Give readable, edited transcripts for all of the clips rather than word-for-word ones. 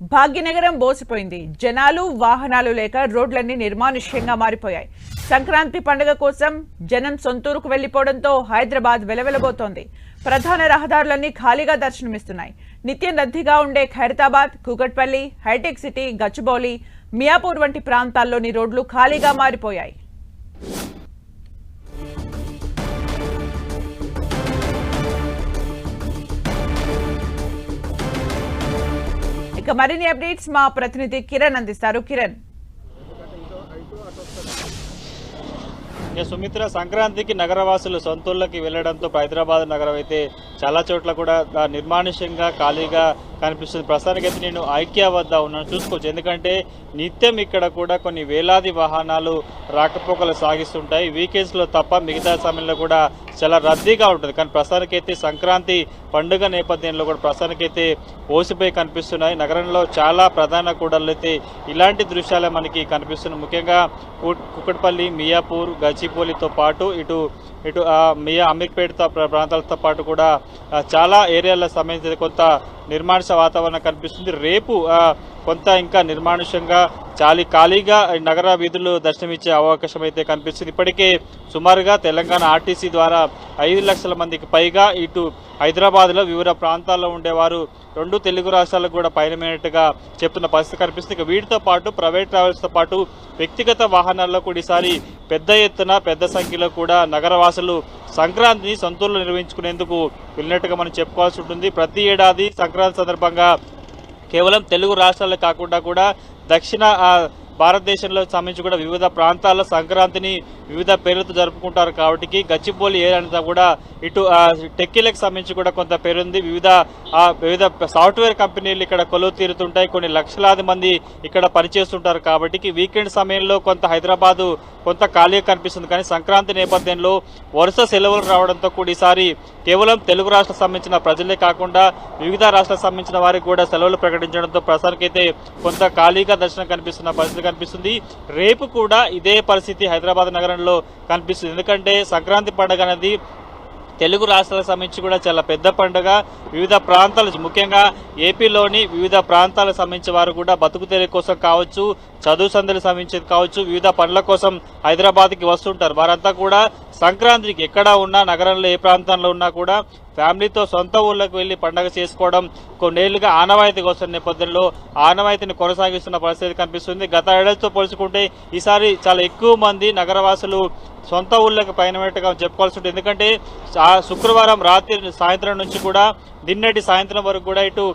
భాగ్యనగరం బోసిపోయింది. జనాలు వాహనాలు లేక రోడ్లన్నీ నిర్మానుష్యంగా మారిపోయాయి. సంక్రాంతి పండుగ కోసం జనం సొంతూరుకు వెళ్లిపోవడంతో హైదరాబాద్ వెలవెలబోతోంది. ప్రధాన రహదారులన్నీ ఖాళీగా దర్శనమిస్తున్నాయి. నిత్యం రద్దీగా ఉండే ఖైరతాబాద్, కూకట్పల్లి, హైటెక్ సిటీ, గచ్చిబౌలి, మియాపూర్ వంటి ప్రాంతాల్లోని రోడ్లు ఖాళీగా మారిపోయాయి. ఇక మరిన్ని అప్డేట్స్ మా ప్రతినిధి కిరణ్ అందిస్తారు. కిరణ్, సుమిత్ర, సంక్రాంతికి నగరవాసులు సొంతూళ్ళకి వెళ్లడంతో హైదరాబాద్ నగరం అయితే చాలా చోట్ల కూడా నిర్మానుష్యంగా ఖాళీగా కనిపిస్తుంది. ప్రస్తుతానికైతే నేను ఐక్యా వద్ద ఉన్నాను, చూసుకోవచ్చు. ఎందుకంటే నిత్యం ఇక్కడ కూడా కొన్ని వేలాది వాహనాలు రాకపోకలు సాగిస్తుంటాయి. వీకెండ్స్లో తప్ప మిగతా సమయంలో కూడా చాలా రద్దీగా ఉంటుంది. కానీ ప్రస్తుతానికైతే సంక్రాంతి పండుగ నేపథ్యంలో కూడా ప్రస్తుతానికైతే ఓసిపోయి కనిపిస్తున్నాయి. నగరంలో చాలా ప్రధాన కూడళ్ళు అయితే ఇలాంటి దృశ్యాలే మనకి కనిపిస్తున్నాయి. ముఖ్యంగా కుకట్పల్లి, మియాపూర్, గచ్చిబౌలితో పాటు ఇటు అమీర్పేట ప్రాంతాలతో పాటు కూడా చాలా ఏరియాలకు సంబంధించి కొంత నిర్మానుష వాతావరణం కనిపిస్తుంది. రేపు కొంత ఇంకా నిర్మానుష్యంగా ఖాళీగా నగర వీధులు దర్శనమిచ్చే అవకాశం అయితే కనిపిస్తుంది. ఇప్పటికే సుమారుగా తెలంగాణ ఆర్టీసీ ద్వారా 5 లక్షల మందికి పైగా ఇటు హైదరాబాద్లో వివిధ ప్రాంతాల్లో ఉండేవారు 2 తెలుగు రాష్ట్రాలకు కూడా పయనమైనట్టుగా చెప్తున్న పరిస్థితి కనిపిస్తుంది. ఇక వీటితో పాటు ప్రైవేట్ ట్రావెల్స్తో పాటు వ్యక్తిగత వాహనాల్లో కూడా ఈసారి పెద్ద ఎత్తున పెద్ద సంఖ్యలో కూడా నగరవాసులు సంక్రాంతిని సొంతూరులో నిర్వహించుకునేందుకు వెళ్ళినట్టుగా మనం చెప్పుకోవాల్సి ఉంటుంది. ప్రతి ఏడాది సంక్రాంతి సందర్భంగా కేవలం తెలుగు రాష్ట్రాలే కాకుండా కూడా దక్షిణ భారతదేశంలో సంబంధించి కూడా వివిధ ప్రాంతాల్లో సంక్రాంతిని వివిధ పేర్లతో జరుపుకుంటారు. కాబట్టి గచ్చిబౌలి ఏరియా అంతా కూడా ఇటు టెక్కీలకు సంబంధించి కూడా కొంత పేరుంది. వివిధ సాఫ్ట్వేర్ కంపెనీలు ఇక్కడ కొలువు తీరుతుంటాయి. కొన్ని లక్షలాది మంది ఇక్కడ పనిచేస్తుంటారు. కాబట్టి వీకెండ్ సమయంలో కొంత హైదరాబాదు కొంత ఖాళీగా కనిపిస్తుంది. కానీ సంక్రాంతి నేపథ్యంలో వరుస సెలవులు రావడంతో కూడా ఈసారి కేవలం తెలుగు రాష్ట్రాలకు సంబంధించిన ప్రజలే కాకుండా వివిధ రాష్ట్రాలకు సంబంధించిన వారికి కూడా సెలవులు ప్రకటించడంతో ప్రస్తుతానికైతే కొంత ఖాళీగా దర్శనం కనిపిస్తున్న పరిస్థితి కనిపిస్తుంది. రేపు కూడా ఇదే పరిస్థితి హైదరాబాద్ నగరంలో కనిపిస్తుంది. ఎందుకంటే సంక్రాంతి పండుగ అనేది తెలుగు రాష్ట్రాలకు సంబంధించి కూడా చాలా పెద్ద పండుగ. వివిధ ప్రాంతాలు, ముఖ్యంగా ఏపీలోని వివిధ ప్రాంతాలకు సంబంధించిన వారు కూడా బతుకు తెరువు కోసం కావచ్చు, చదువు సందులకు సంబంధించి కావచ్చు, వివిధ పనుల కోసం హైదరాబాద్కి వస్తుంటారు. వారంతా కూడా సంక్రాంతికి ఎక్కడ ఉన్నా, నగరంలో ఏ ప్రాంతంలో ఉన్నా కూడా ఫ్యామిలీతో సొంత ఊళ్ళకు వెళ్లి పండుగ చేసుకోవడం కొన్నేళ్లుగా ఆనవాయితీగా వస్తున్న నేపథ్యంలో ఆనవాయితీని కొనసాగిస్తున్న పరిస్థితి కనిపిస్తుంది. గత ఏడాదితో పోల్చుకుంటే ఈసారి చాలా ఎక్కువ మంది నగరవాసులు సొంత ఊళ్ళకి పయనమైనట్టుగా చెప్పుకోవాల్సి ఉంటుంది. ఎందుకంటే శుక్రవారం సాయంత్రం నుంచి కూడా నిన్నటి సాయంత్రం వరకు కూడా ఇటు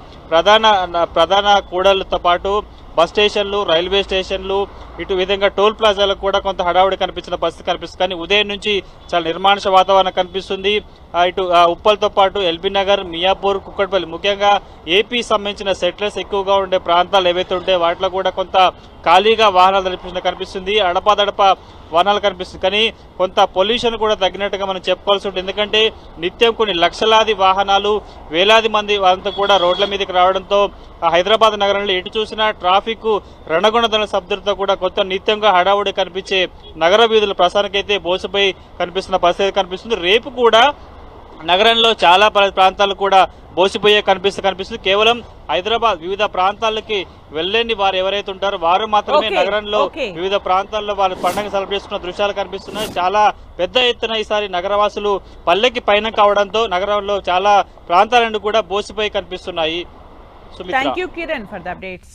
ప్రధాన కూడళ్లతో పాటు బస్ స్టేషన్లు, రైల్వే స్టేషన్లు, ఇటు విధంగా టోల్ ప్లాజాలకు కూడా కొంత హడావుడి కనిపించిన పరిస్థితి కనిపిస్తుంది. కానీ ఉదయం నుంచి చాలా నిర్మానుష వాతావరణం కనిపిస్తుంది. ఇటు ఉప్పల్తో పాటు ఎల్బీ నగర్, మియాపూర్, కుక్కట్పల్లి, ముఖ్యంగా ఏపీ సంబంధించిన సెటిలర్స్ ఎక్కువగా ఉండే ప్రాంతాలు ఏవైతే ఉంటే వాటిలో కూడా కొంత ఖాళీగా వాహనాలు కనిపిస్తుంది. అడపాదడప వాహనాలు కనిపిస్తుంది. కానీ కొంత పొల్యూషన్ కూడా తగ్గినట్టుగా మనం చెప్పుకోవాల్సి ఉంటుంది. ఎందుకంటే నిత్యం కొన్ని లక్షలాది వాహనాలు, వేలాది మంది వాళ్ళంతా కూడా రోడ్ల మీదకి రావడంతో హైదరాబాద్ నగరంలో ఎటు చూసినా ట్రాఫిక్ రణగుణదల శబ్దంతో కూడా కొత్త నిత్యంగా హడావుడి కనిపించే నగర వీధులు ప్రసారానికైతే బోసిపోయి కనిపిస్తున్న పరిస్థితి కనిపిస్తుంది. రేపు కూడా నగరంలో చాలా ప్రాంతాలు కూడా బోసిపోయే కనిపిస్తుంది. కేవలం హైదరాబాద్ వివిధ ప్రాంతాలకి వెళ్ళలేని వారు ఎవరైతే ఉంటారో వారు మాత్రమే నగరంలో వివిధ ప్రాంతాల్లో వాళ్ళు పండుగ సెలబ్రేట్ చేసుకున్న దృశ్యాలు కనిపిస్తున్నాయి. చాలా పెద్ద ఎత్తున ఈసారి నగరవాసులు పల్లెకి పైన కావడంతో నగరంలో చాలా ప్రాంతాలను కూడా బోసిపోయి కనిపిస్తున్నాయి. Thank you, Kiran, for the updates.